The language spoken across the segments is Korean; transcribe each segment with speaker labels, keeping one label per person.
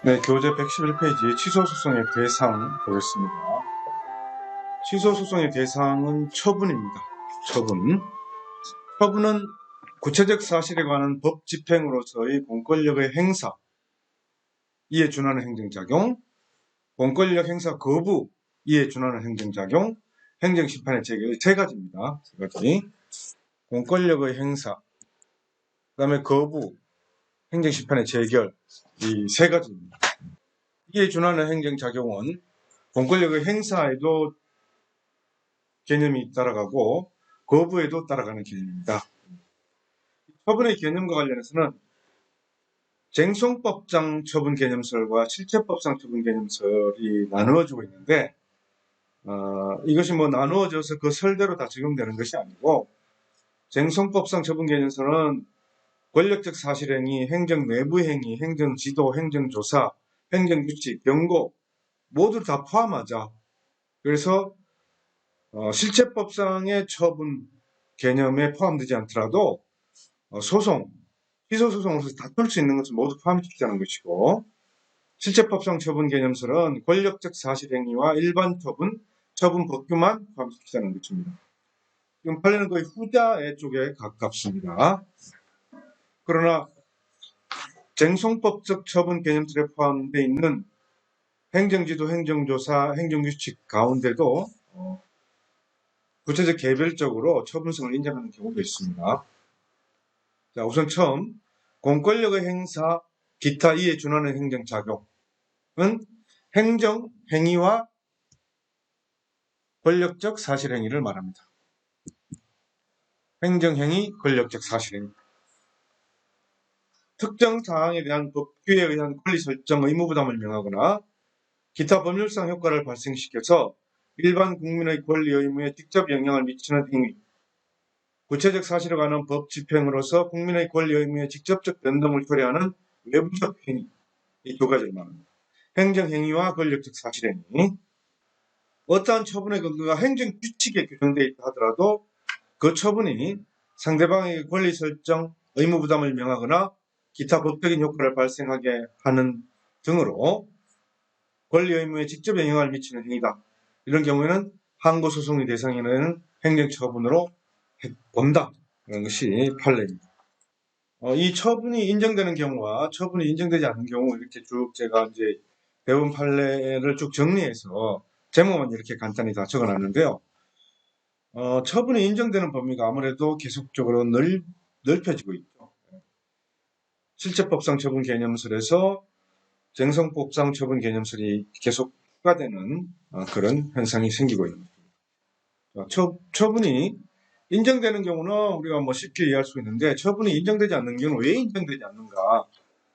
Speaker 1: 네, 교재 111페이지 취소소송의 대상 보겠습니다. 취소소송의 대상은 처분입니다. 처분. 처분은 구체적 사실에 관한 법 집행으로서의 공권력의 행사, 이에 준하는 행정작용, 공권력 행사 거부, 이에 준하는 행정작용, 행정심판의 체계, 세 가지입니다. 세 가지. 공권력의 행사, 그 다음에 거부, 행정심판의 재결, 이 세 가지입니다. 이에 준하는 행정작용은 공권력의 행사에도 개념이 따라가고 거부에도 따라가는 개념입니다. 처분의 개념과 관련해서는 쟁송법상 처분 개념설과 실체법상 처분 개념설이 나누어지고 있는데 이것이 나누어져서 그 설대로 다 적용되는 것이 아니고 쟁송법상 처분 개념설은 권력적 사실행위, 행정 내부행위, 행정지도, 행정조사, 행정규칙, 경고 모두 다 포함하자. 그래서 실체법상의 처분 개념에 포함되지 않더라도 소송, 취소소송으로서 다툴 수 있는 것을 모두 포함시키자는 것이고 실체법상 처분 개념설은 권력적 사실행위와 일반 처분 법규만 포함시키자는 것입니다. 지금 판례는 거의 후자의 쪽에 가깝습니다. 그러나 쟁송법적 처분 개념설에 포함되어 있는 행정지도, 행정조사, 행정규칙 가운데도 구체적 개별적으로 처분성을 인정하는 경우도 있습니다. 자, 우선 처음 공권력의 행사, 기타 이에 준하는 행정작용은 행정행위와 권력적 사실행위를 말합니다. 행정행위, 권력적 사실행위. 특정 사항에 대한 법규에 의한 권리 설정 의무부담을 명하거나 기타 법률상 효과를 발생시켜서 일반 국민의 권리 의무에 직접 영향을 미치는 행위, 구체적 사실에 관한 법 집행으로서 국민의 권리 의무에 직접적 변동을 초래하는 외부적 행위, 이 두 가지를 말합니다. 행정행위와 권력적 사실행위. 어떠한 처분의 근거가 행정규칙에 규정되어 있다 하더라도 그 처분이 상대방에게 권리 설정, 의무 부담을 명하거나 기타 법적인 효과를 발생하게 하는 등으로 권리 의무에 직접 영향을 미치는 행위다. 이런 경우에는 항고소송의 대상이 되는 행정처분으로 본다. 이런 것이 판례입니다. 이 처분이 인정되는 경우와 처분이 인정되지 않는 경우 이렇게 쭉 제가 이제 배운 판례를 쭉 정리해서 제목만 이렇게 간단히 다 적어놨는데요. 처분이 인정되는 범위가 아무래도 계속적으로 넓혀지고 있죠. 실체법상 처분 개념설에서 쟁송법상 처분 개념설이 계속 추가되는 그런 현상이 생기고 있습니다. 처분이 인정되는 경우는 우리가 쉽게 이해할 수 있는데 처분이 인정되지 않는 경우는 왜 인정되지 않는가를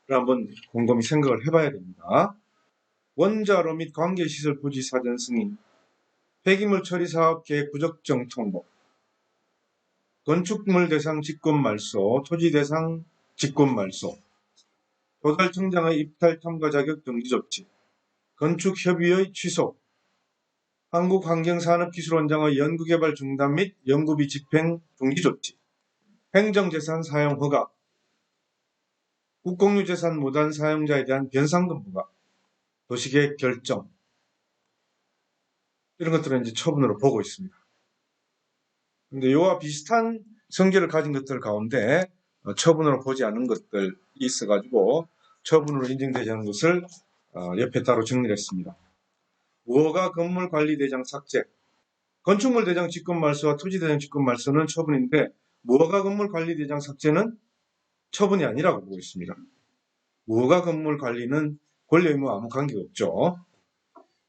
Speaker 1: 한번 곰곰이 생각을 해봐야 됩니다. 원자로 및 관계시설 부지 사전 승인, 폐기물 처리 사업 계획 부적정 통보, 건축물 대상 직권 말소, 토지 대상 직권 말소, 도달청장의 입탈 탐과 자격 정지 조치, 건축협의의 취소, 한국환경산업기술원장의 연구개발 중단 및 연구비 집행 중지 조치, 행정재산 사용 허가, 국공유재산 무단 사용자에 대한 변상금 부과, 도시계획 결정, 이런 것들은 이제 처분으로 보고 있습니다. 그런데 이와 비슷한 성질을 가진 것들 가운데 처분으로 보지 않은 것들이 있어가지고 처분으로 인정되지 않은 것을 옆에 따로 정리를 했습니다. 무허가 건물관리대장 삭제, 건축물 대장 직권 말소와 토지 대장 직권 말소는 처분인데 무허가 건물관리대장 삭제는 처분이 아니라고 보고 있습니다. 무허가 건물 관리는 권리 의무와 아무 관계가 없죠.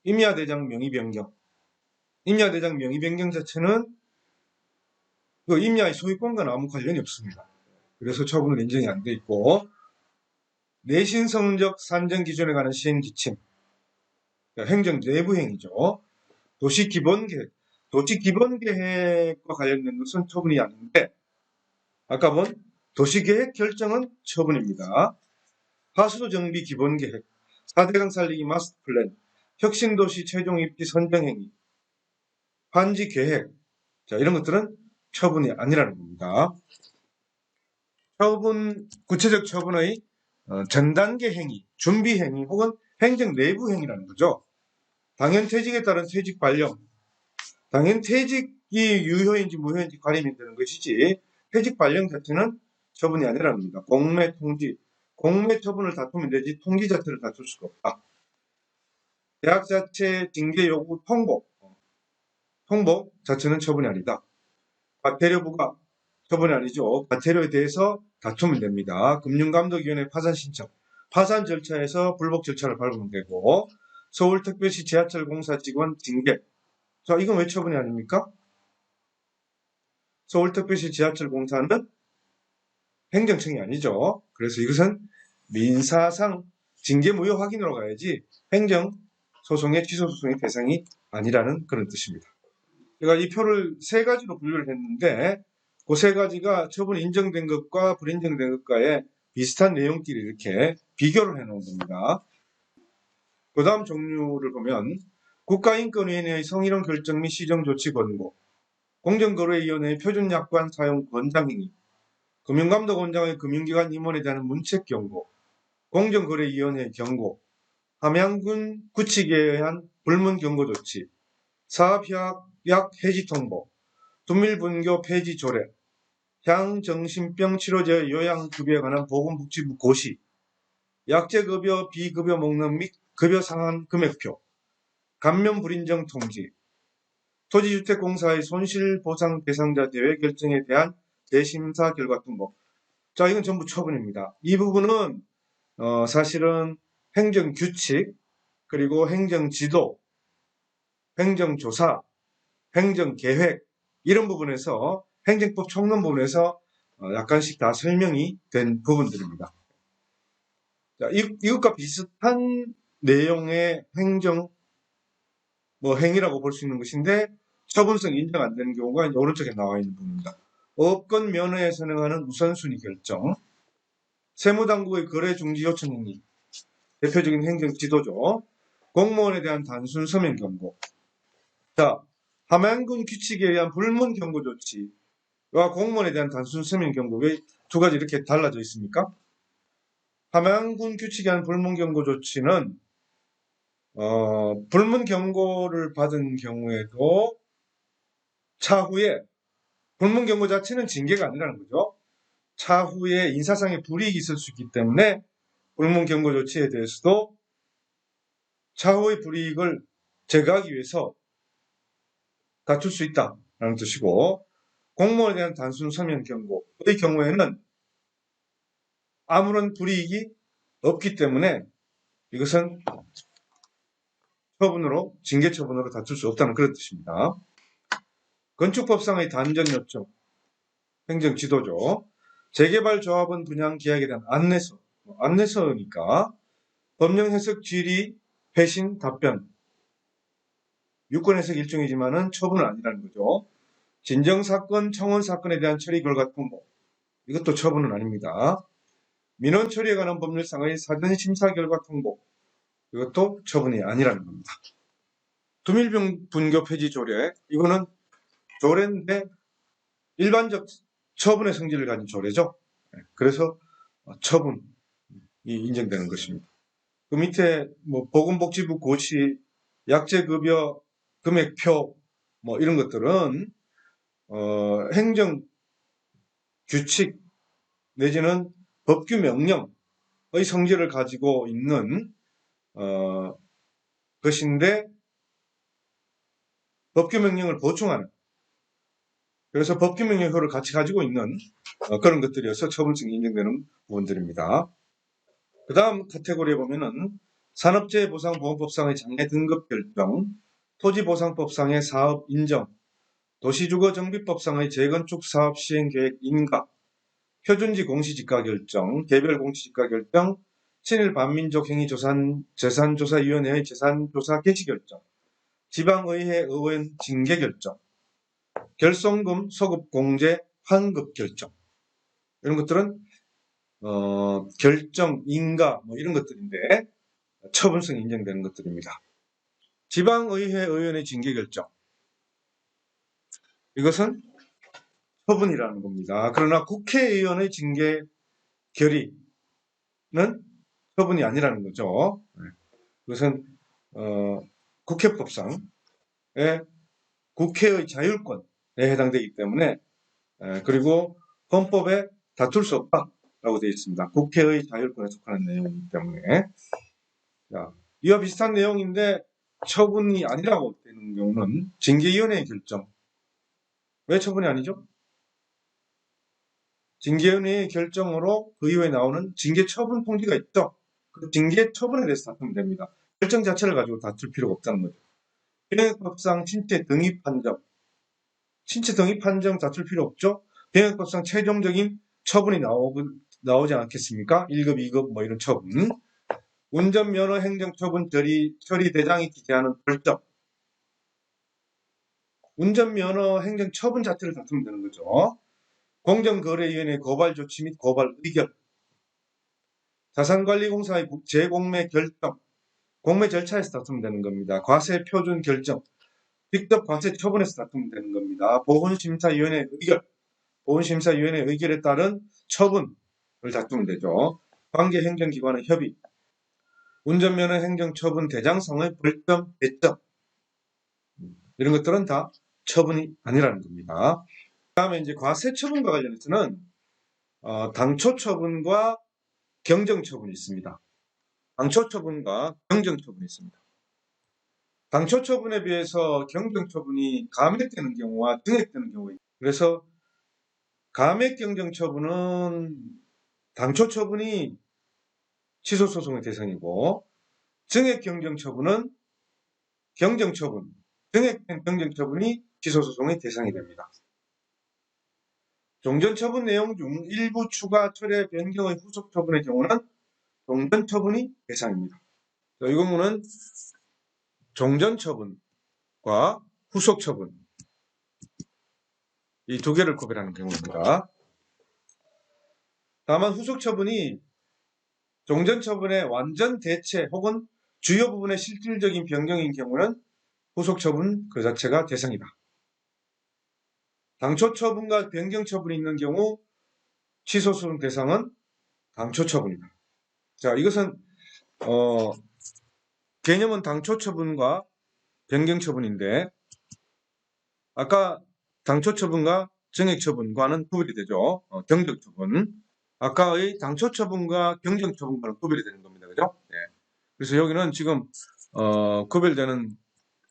Speaker 1: 임야대장 명의 변경, 임야대장 명의 변경 자체는 그 임야의 소유권과는 아무 관련이 없습니다. 그래서 처분은 인정이 안 돼 있고 내신성적 산정 기준에 관한 시행 지침, 행정 내부 행위죠. 도시 기본계획, 도시 기본계획과 관련된 것은 처분이 아닌데 아까 본 도시계획 결정은 처분입니다. 하수도 정비 기본계획, 4대강 살리기 마스터 플랜, 혁신도시 최종 입지 선정행위, 환지계획, 자, 이런 것들은 처분이 아니라는 겁니다. 구체적 처분의 전단계 행위, 준비 행위 혹은 행정 내부 행위라는 거죠. 당연퇴직에 따른 퇴직 발령, 당연퇴직이 유효인지 무효인지 가리면 되는 것이지 퇴직 발령 자체는 처분이 아니라는 겁니다. 공매 통지, 공매 처분을 다투면 되지 통지 자체를 다툴 수가 없다. 대학 자체 징계 요구 통보 자체는 처분이 아니다. 과태료부가 처분이 아니죠. 과태료에 대해서 다투면 됩니다. 금융감독위원회 파산 신청, 파산 절차에서 불복 절차를 밟으면 되고, 서울특별시 지하철공사 직원 징계. 자, 이건 왜 처분이 아닙니까? 서울특별시 지하철공사는 행정청이 아니죠. 그래서 이것은 민사상 징계 무효 확인으로 가야지 행정소송의 취소소송의 대상이 아니라는 그런 뜻입니다. 제가 이 표를 세 가지로 분류를 했는데 그 세 가지가 처분이 인정된 것과 불인정된 것과의 비슷한 내용끼리 이렇게 비교를 해놓은 겁니다. 그 다음 종류를 보면 국가인권위원회의 성희롱 결정 및 시정조치 권고, 공정거래위원회의 표준약관 사용 권장행위, 금융감독원장의 금융기관 임원에 대한 문책경고, 공정거래위원회의 경고, 함양군 구치계에 의한 불문경고조치, 사업약 해지통보, 둔밀분교 폐지 조례, 향정신병 치료제 요양급여에 관한 보건복지부 고시, 약제급여 비급여 목록 및 급여 상한 금액표, 감면불인정 통지, 토지주택공사의 손실보상 대상자 제외 결정에 대한 재심사 결과 통보. 자, 이건 전부 처분입니다. 이 부분은 사실은 행정규칙, 그리고 행정지도, 행정조사, 행정계획 이런 부분에서 행정법 총론 부분에서 약간씩 다 설명이 된 부분들입니다. 자, 이것과 비슷한 내용의 행정 행위라고 볼 수 있는 것인데 처분성 인정 안 되는 경우가 이제 오른쪽에 나와 있는 부분입니다. 업권 면허에 선행하는 우선순위 결정, 세무당국의 거래 중지 요청 행위, 대표적인 행정 지도죠. 공무원에 대한 단순 서면 경고. 자, 함양군 규칙에 의한 불문 경고 조치와 공무원에 대한 단순 서면 경고 왜 두 가지 이렇게 달라져 있습니까? 함양군 규칙에 의한 불문 경고 조치는 불문 경고를 받은 경우에도 차후에 불문 경고 자체는 징계가 아니라는 거죠. 차후에 인사상의 불이익이 있을 수 있기 때문에 불문 경고 조치에 대해서도 차후의 불이익을 제거하기 위해서 다툴 수 있다라는 뜻이고, 공무원에 대한 단순 서면 경고의 경우에는 아무런 불이익이 없기 때문에 이것은 처분으로, 징계 처분으로 다툴 수 없다는 그런 뜻입니다. 건축법상의 단전 요청, 행정지도죠. 재개발 조합원 분양 계약에 대한 안내서, 안내서니까 법령 해석 질의, 회신, 답변, 유권 해석 일종이지만은 처분은 아니라는 거죠. 진정사건, 청원사건에 대한 처리 결과 통보, 이것도 처분은 아닙니다. 민원 처리에 관한 법률상의 사전 심사 결과 통보, 이것도 처분이 아니라는 겁니다. 둔밀분교 폐지 조례, 이거는 조례인데 일반적 처분의 성질을 가진 조례죠. 그래서 처분이 인정되는 것입니다. 그 밑에 보건복지부 고시, 약제급여 금액표 이런 것들은 행정 규칙 내지는 법규 명령의 성질을 가지고 있는 것인데 법규 명령을 보충하는, 그래서 법규 명령효를 같이 가지고 있는 그런 것들이어서 처분성이 인정되는 부분들입니다. 그 다음 카테고리에 보면은 산업재해보상보험법상의 장애 등급 결정, 토지보상법상의 사업 인정, 도시주거정비법상의 재건축 사업 시행계획 인가, 표준지 공시지가 결정, 개별 공시지가 결정, 친일 반민족 행위 재산조사위원회의 재산조사 개시 결정, 지방의회 의원 징계 결정, 결손금 소급 공제 환급 결정, 이런 것들은 결정, 인가 이런 것들인데 처분성이 인정되는 것들입니다. 지방의회 의원의 징계 결정, 이것은 처분이라는 겁니다. 그러나 국회의원의 징계 결의, 처분이 아니라는 거죠. 그것은 국회법상의 국회의 자율권에 해당되기 때문에 그리고 헌법에 다툴 수 없다라고 되어 있습니다. 국회의 자율권에 속하는 내용이기 때문에 자, 이와 비슷한 내용인데 처분이 아니라고 되는 경우는 징계위원회의 결정. 왜 처분이 아니죠? 징계위원회의 결정으로 그 이후에 나오는 징계처분 통지가 있죠. 그 징계처분에 대해서 다투면 됩니다. 결정 자체를 가지고 다툴 필요가 없다는 거죠. 병역법상 신체 등위 판정. 신체 등위 판정 다툴 필요 없죠. 병역법상 최종적인 처분이 나오지 않겠습니까? 1급, 2급 뭐 이런 처분. 운전면허 행정처분 처리 대장이 기재하는 결정. 운전면허 행정처분 자체를 다투면 되는 거죠. 공정거래위원회 고발 조치 및 고발 의결. 자산관리공사의 재공매 결정. 공매 절차에서 다투면 되는 겁니다. 과세 표준 결정. 직접 과세 처분에서 다투면 되는 겁니다. 보훈심사위원회 의결. 보훈심사위원회 의결에 따른 처분을 다투면 되죠. 관계행정기관의 협의. 운전면허 행정처분 대장성의 벌점, 배점. 이런 것들은 다 처분이 아니라는 겁니다. 그 다음에 이제 과세 처분과 관련해서는 당초 처분과 경정 처분이 있습니다. 당초 처분과 경정 처분이 있습니다. 당초 처분에 비해서 경정 처분이 감액되는 경우와 증액되는 경우가 있습니다. 그래서 감액 경정 처분은 당초 처분이 취소 소송의 대상이고 증액 경정 처분은 경정 처분, 증액된 경정 처분이 취소 소송의 대상이 됩니다. 종전 처분 내용 중 일부 추가 철회 변경의 후속 처분의 경우는 종전 처분이 대상입니다. 이 경우는 종전 처분과 후속 처분 이 두 개를 구별하는 경우입니다. 다만 후속 처분이 종전 처분의 완전 대체 혹은 주요 부분의 실질적인 변경인 경우는 후속 처분 그 자체가 대상이다. 당초 처분과 변경 처분이 있는 경우 취소 소송 대상은 당초 처분이다. 자, 이것은 개념은 당초 처분과 변경 처분인데 아까 당초 처분과 증액 처분과는 구별이 되죠. 경정 처분. 아까의 당초 처분과 경정 처분과는 구별이 되는 겁니다. 그죠? 네. 그래서 여기는 지금 구별되는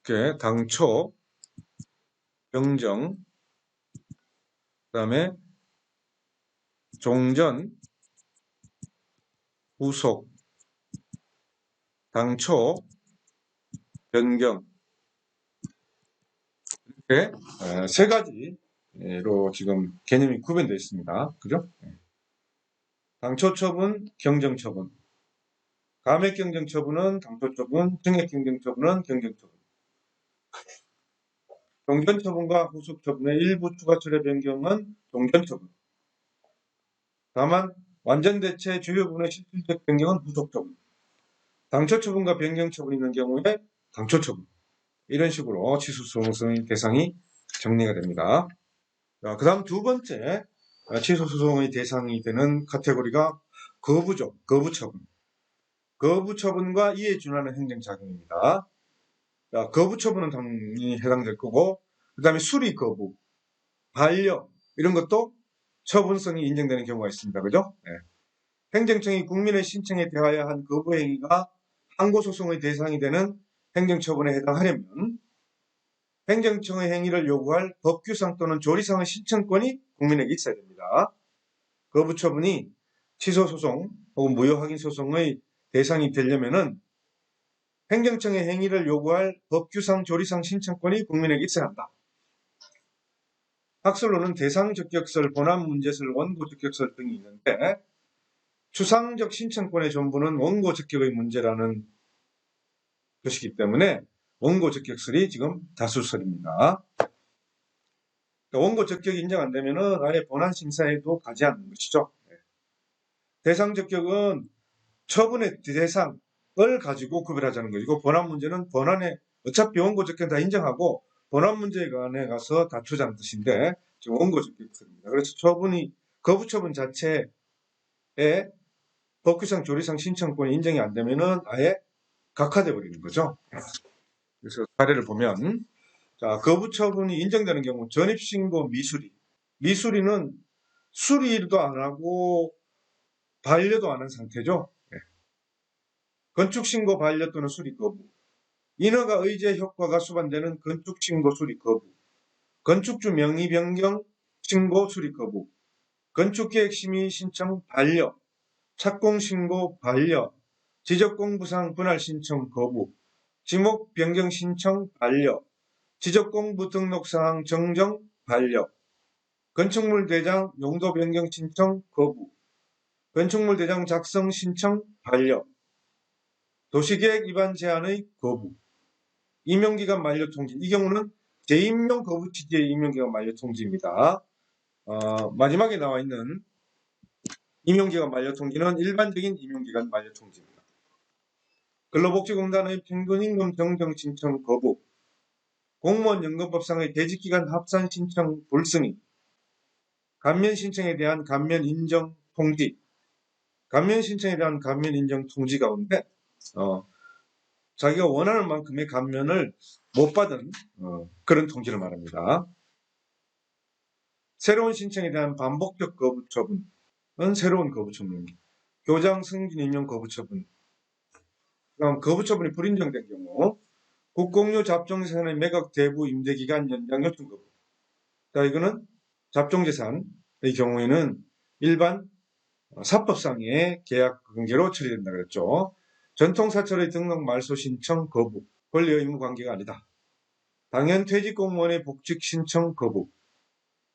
Speaker 1: 게 당초, 경정, 그다음에 종전, 후속, 당초, 변경 이렇게 세 가지로 지금 개념이 구별되어 있습니다. 그죠? 당초 처분, 경정 처분. 감액 경정 처분은 당초 처분, 증액 경정 처분은 경정 처분. 종전 처분과 후속 처분의 일부 추가 철회 변경은 종전 처분. 다만 완전 대체 주요 부분의 실질적 변경은 후속 처분. 당초 처분과 변경 처분이 있는 경우에 당초 처분. 이런 식으로 취소 소송의 대상이 정리가 됩니다. 그 다음 두 번째 취소 소송의 대상이 되는 카테고리가 거부죠. 거부 처분. 거부 처분과 이에 준하는 행정작용입니다. 거부 처분은 당연히 해당될 거고 그 다음에 수리 거부, 반려 이런 것도 처분성이 인정되는 경우가 있습니다. 그죠? 네. 행정청이 국민의 신청에 대하여 한 거부 행위가 항고소송의 대상이 되는 행정처분에 해당하려면 행정청의 행위를 요구할 법규상 또는 조리상의 신청권이 국민에게 있어야 됩니다. 거부 처분이 취소소송 혹은 무효확인소송의 대상이 되려면은 행정청의 행위를 요구할 법규상 조리상 신청권이 국민에게 있어야 한다. 학설로는 대상적격설, 본안문제설, 원고적격설 등이 있는데 추상적 신청권의 전부는 원고적격의 문제라는 것이기 때문에 원고적격설이 지금 다수설입니다. 원고적격이 인정 안 되면은 아예 본안심사에도 가지 않는 것이죠. 대상적격은 처분의 대상을 가지고 구별하자는 것이고 본안문제는 본안에 어차피 원고적격 다 인정하고 본안문제관에 가서 다투자는 뜻인데 지금 원고적격설입니다. 그래서 처분이 거부처분 자체에 법규상 조리상 신청권이 인정이 안 되면은 아예 각하돼 버리는 거죠. 그래서 사례를 보면 자, 거부 처분이 인정되는 경우 전입신고 미수리. 미수리는 수리도 안 하고 반려도 안 한 상태죠. 예. 건축신고 반려 또는 수리 거부. 인허가 의제 효과가 수반되는 건축신고 수리 거부. 건축주 명의 변경 신고 수리 거부. 건축계획심의 신청 반려. 착공신고 반려. 지적공부상 분할 신청 거부. 지목 변경 신청 반려. 지적공부 등록사항 정정 반려. 건축물 대장 용도 변경 신청 거부. 건축물 대장 작성 신청 반려. 도시계획 위반 제한의 거부. 임용기간 만료 통지. 이 경우는 재임용 거부 취지의 임용기간 만료 통지입니다. 마지막에 나와 있는 임용기간 만료 통지는 일반적인 임용기간 만료 통지입니다. 근로복지공단의 평균임금 정정 신청 거부. 공무원 연금법상의 대직기간 합산 신청 불승인. 감면 신청에 대한 감면 인정 통지. 감면 신청에 대한 감면 인정 통지 가운데 자기가 원하는 만큼의 감면을 못 받은 그런 통지를 말합니다. 새로운 신청에 대한 반복적 거부 처분은 새로운 거부 처분입니다. 교장 승진 임용 거부 처분. 그다음 거부 처분이 불인정된 경우 국공유 잡종재산의 매각 대부 임대기간 연장 요청 거부. 자, 이거는 잡종재산의 경우에는 일반 사법상의 계약 관계로 처리된다 그랬죠. 전통사철의 등록 말소 신청 거부. 권리 의무 관계가 아니다. 당연 퇴직 공무원의 복직 신청 거부.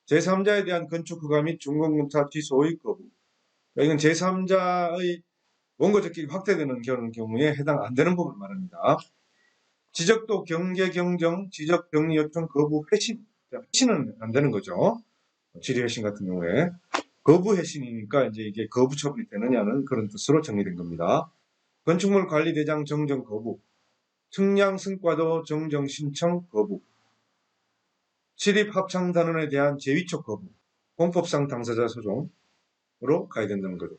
Speaker 1: 제3자에 대한 건축 허가 및 준공검사 취소의 거부. 이건 제3자의 원고 적격이 확대되는 경우에 해당 안 되는 부분을 말합니다. 지적도 경계 경정 지적 병리 요청 거부 회신. 회신은 안 되는 거죠. 질의 회신 같은 경우에 거부 회신이니까 이제 이게 거부 처분이 되느냐는 그런 뜻으로 정리된 겁니다. 건축물 관리 대장 정정 거부. 측량 승과도 정정 신청 거부. 출입 합창단원에 대한 재위촉 거부. 공법상 당사자 소송으로 가야 된다는 거죠.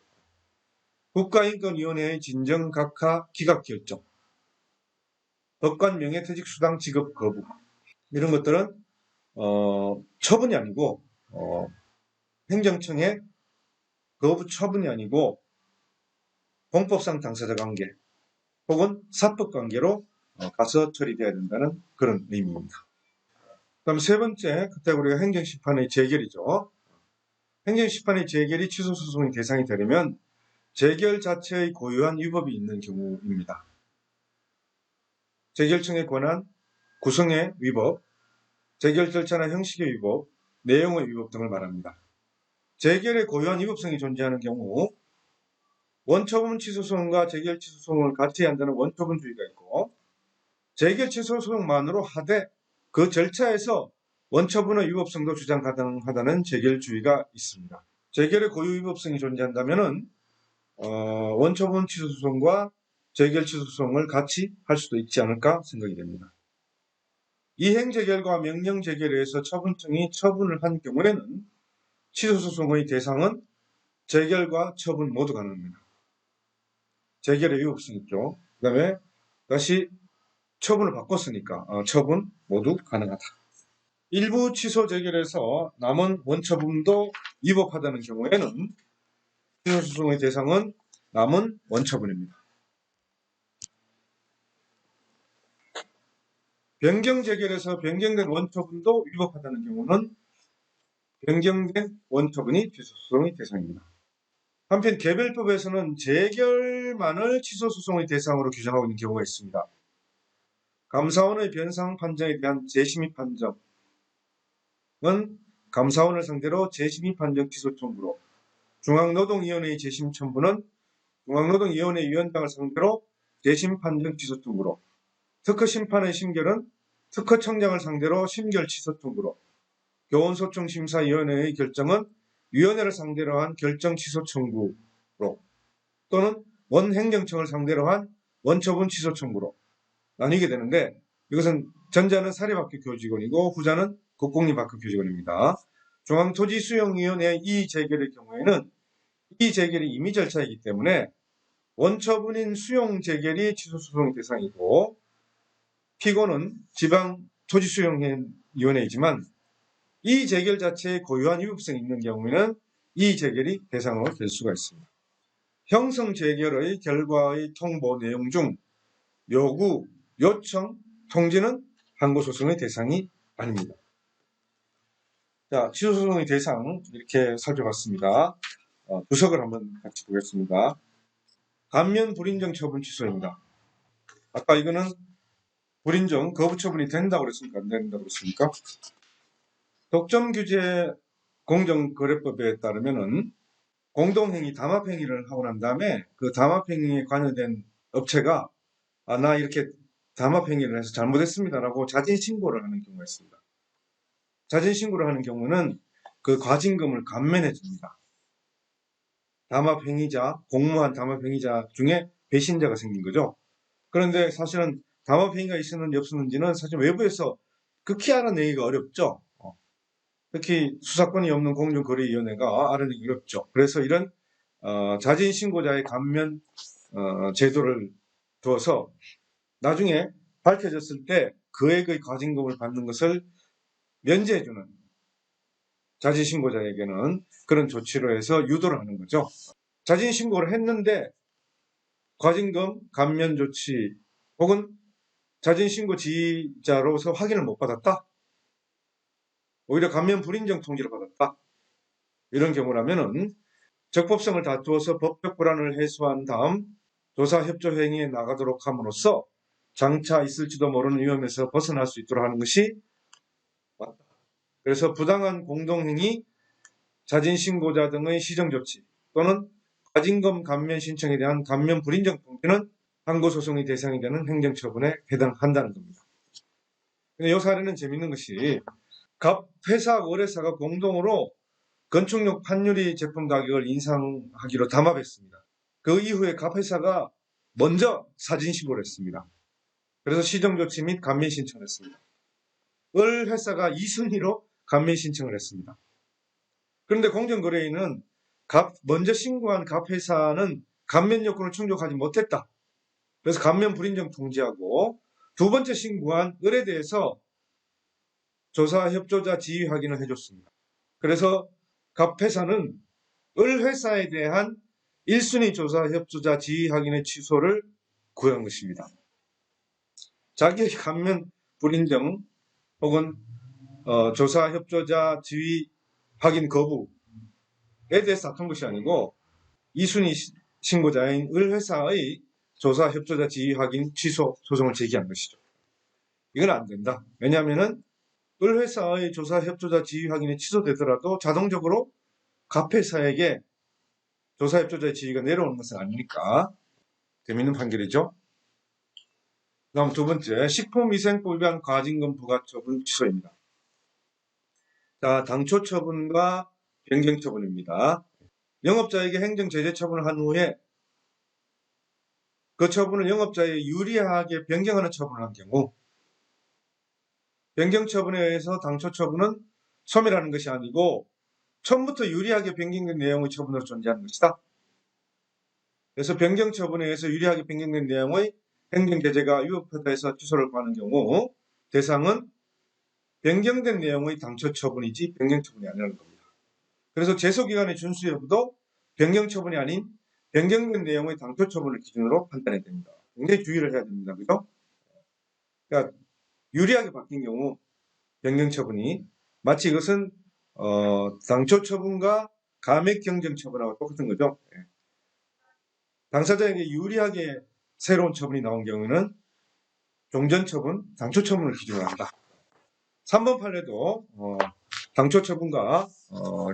Speaker 1: 국가인권위원회의 진정 각하 기각 결정. 법관 명예퇴직 수당 지급 거부. 이런 것들은 처분이 아니고 행정청의 거부 처분이 아니고 공법상 당사자 관계 혹은 사법 관계로 가서 처리돼야 된다는 그런 의미입니다. 그다음 세 번째 카테고리가 행정심판의 재결이죠. 행정심판의 재결이 취소소송의 대상이 되려면 재결 자체의 고유한 위법이 있는 경우입니다. 재결청의 권한, 구성의 위법, 재결 절차나 형식의 위법, 내용의 위법 등을 말합니다. 재결의 고유한 위법성이 존재하는 경우 원처분 취소소송과 재결 취소소송을 같이 한다는 원처분주의가 있고 재결 취소소송만으로 하되 그 절차에서 원처분의 위법성도 주장 가능하다는 재결주의가 있습니다. 재결의 고유 위법성이 존재한다면 원처분 취소소송과 재결 취소소송을 같이 할 수도 있지 않을까 생각이 됩니다. 이행재결과 명령재결에 의해서 처분청이 처분을 한 경우에는 취소소송의 대상은 재결과 처분 모두 가능합니다. 재결의 위법성이 있죠. 그 다음에 다시 처분을 바꿨으니까 처분 모두 가능하다. 일부 취소 재결에서 남은 원처분도 위법하다는 경우에는 취소소송의 대상은 남은 원처분입니다. 변경 재결에서 변경된 원처분도 위법하다는 경우는 변경된 원처분이 취소소송의 대상입니다. 한편 개별법에서는 재결만을 취소소송의 대상으로 규정하고 있는 경우가 있습니다. 감사원의 변상 판정에 대한 재심의 판정은 감사원을 상대로 재심의 판정 취소 청구로, 중앙노동위원회의 재심 첨부는 중앙노동위원회 위원장을 상대로 재심 판정 취소 청구로, 특허심판의 심결은 특허청장을 상대로 심결 취소 청구로, 교원소송심사위원회의 결정은 위원회를 상대로 한 결정 취소 청구로, 또는 원행정청을 상대로 한 원처분 취소 청구로 나뉘게 되는데, 이것은 전자는 사립학교교직원이고 후자는 국공립학교교직원입니다. 중앙토지수용위원회의 이의 재결의 경우에는 이 재결이 임의 절차이기 때문에 원처분인 수용재결이 취소소송의 대상이고 피고는 지방토지수용위원회이지만 이 재결 자체에 고유한 위법성이 있는 경우에는 이 재결이 대상으로 될 수가 있습니다. 형성재결의 결과의 통보 내용 중 요구, 요청, 통지는 항고소송의 대상이 아닙니다. 자, 취소소송의 대상 이렇게 살펴봤습니다. 부석을 한번 같이 보겠습니다. 감면 불인정 처분 취소입니다. 아까 이거는 불인정 거부 처분이 된다고 그랬습니까? 안 된다고 그랬습니까? 독점규제 공정거래법에 따르면은 공동행위, 담합행위를 하고 난 다음에 그 담합행위에 관여된 업체가 나 이렇게 담합행위를 해서 잘못했습니다라고 자진신고를 하는 경우가 있습니다. 자진신고를 하는 경우는 그 과징금을 감면해 줍니다. 담합행위자, 공모한 담합행위자 중에 배신자가 생긴 거죠. 그런데 사실은 담합행위가 있었는지 없었는지는 사실 외부에서 극히 알아내기가 어렵죠. 특히 수사권이 없는 공정거래위원회가 알아내기 어렵죠. 그래서 이런 자진신고자의 감면 제도를 두어서 나중에 밝혀졌을 때 그액의 과징금을 받는 것을 면제해주는 자진신고자에게는 그런 조치로 해서 유도를 하는 거죠. 자진신고를 했는데 과징금 감면 조치 혹은 자진신고 지휘자로서 확인을 못 받았다. 오히려 감면 불인정 통지를 받았다. 이런 경우라면은 적법성을 다투어서 법적 불안을 해소한 다음 조사협조 행위에 나가도록 함으로써 장차 있을지도 모르는 위험에서 벗어날 수 있도록 하는 것이 맞다. 그래서 부당한 공동행위, 자진신고자 등의 시정조치 또는 과징금 감면 신청에 대한 감면 불인정 통지는 항고소송의 대상이 되는 행정처분에 해당한다는 겁니다. 근데 이 사례는 재밌는 것이 갑 회사, 거래사가 공동으로 건축용 판유리 제품 가격을 인상하기로 담합했습니다. 그 이후에 갑 회사가 먼저 사진 신고를 했습니다. 그래서 시정조치 및 감면 신청을 했습니다. 을 회사가 2순위로 감면 신청을 했습니다. 그런데 공정거래위는 먼저 신고한 갑 회사는 감면 요건을 충족하지 못했다. 그래서 감면 불인정 통지하고 두 번째 신고한 을에 대해서 조사 협조자 지휘 확인을 해줬습니다. 그래서 갑 회사는 을 회사에 대한 1순위 조사 협조자 지휘 확인의 취소를 구한 것입니다. 자기의 감면 불인정 혹은 조사 협조자 지휘 확인 거부에 대해서 다툰 것이 아니고 2순위 신고자인 을 회사의 조사 협조자 지휘 확인 취소 소송을 제기한 것이죠. 이건 안 된다. 왜냐하면은 을 회사의 조사 협조자 지휘 확인이 취소되더라도 자동적으로 갑 회사에게 조사 협조자의 지휘가 내려오는 것은 아니니까 재미있는 판결이죠. 다음 두 번째, 식품위생법 위반 과징금 부과 처분 취소입니다. 자, 당초 처분과 변경 처분입니다. 영업자에게 행정 제재 처분을 한 후에 그 처분을 영업자에 유리하게 변경하는 처분을 한 경우 변경 처분에 의해서 당초 처분은 소멸하는 것이 아니고 처음부터 유리하게 변경된 내용의 처분으로 존재하는 것이다. 그래서 변경 처분에 의해서 유리하게 변경된 내용의 행정제재가 위법하다 해서 취소를 구하는 경우 대상은 변경된 내용의 당초 처분이지 변경 처분이 아니라는 겁니다. 그래서 제소기간의 준수 여부도 변경 처분이 아닌 변경된 내용의 당초 처분을 기준으로 판단해야 됩니다. 굉장히 주의를 해야 됩니다. 그죠? 그러니까 유리하게 바뀐 경우 변경 처분이 마치 이것은 당초 처분과 감액 경정 처분하고 똑같은 거죠. 당사자에게 유리하게 새로운 처분이 나온 경우에는 종전 처분, 당초 처분을 기준으로 한다. 3번 판례도 당초 처분과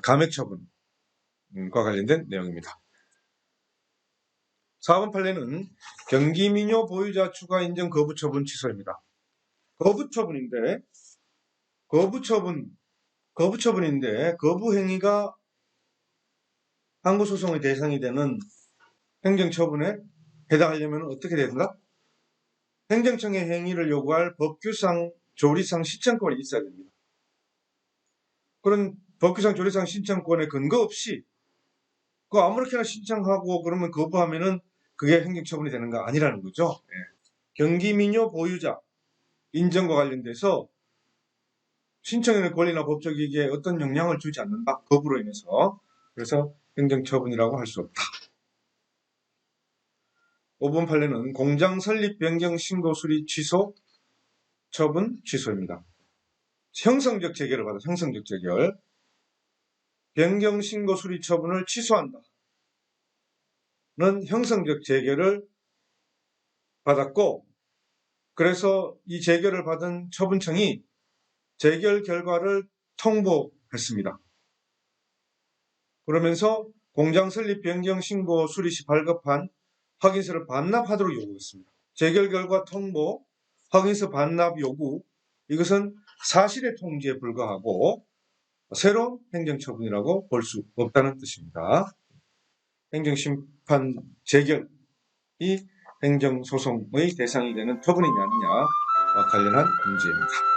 Speaker 1: 감액 처분과 관련된 내용입니다. 4번 판례는 경기민요 보유자 추가 인정 거부 처분 취소입니다. 거부 처분인데 거부 행위가 항고소송의 대상이 되는 행정처분에 해당하려면 어떻게 되는가? 행정청의 행위를 요구할 법규상 조리상 신청권이 있어야 됩니다. 그런 법규상 조리상 신청권에 근거 없이 그 아무렇게나 신청하고 그러면 거부하면은 그게 행정처분이 되는 거 아니라는 거죠. 예. 경기민요 보유자 인정과 관련돼서 신청인의 권리나 법적 이익에 어떤 영향을 주지 않는다. 법으로 인해서. 그래서 행정처분이라고 할 수 없다. 5번 판례는 공장 설립 변경 신고 수리 취소 처분 취소입니다. 형성적 재결을 받아 형성적 재결 변경 신고 수리 처분을 취소한다. 는 형성적 재결을 받았고 그래서 이 재결을 받은 처분청이 재결 결과를 통보했습니다. 그러면서 공장 설립 변경 신고 수리 시 발급한 확인서를 반납하도록 요구했습니다. 재결 결과 통보, 확인서 반납 요구 이것은 사실의 통지에 불과하고 새로운 행정처분이라고 볼 수 없다는 뜻입니다. 행정심판 재결이 행정소송의 대상이 되는 처분이냐 아니냐와 관련한 문제입니다.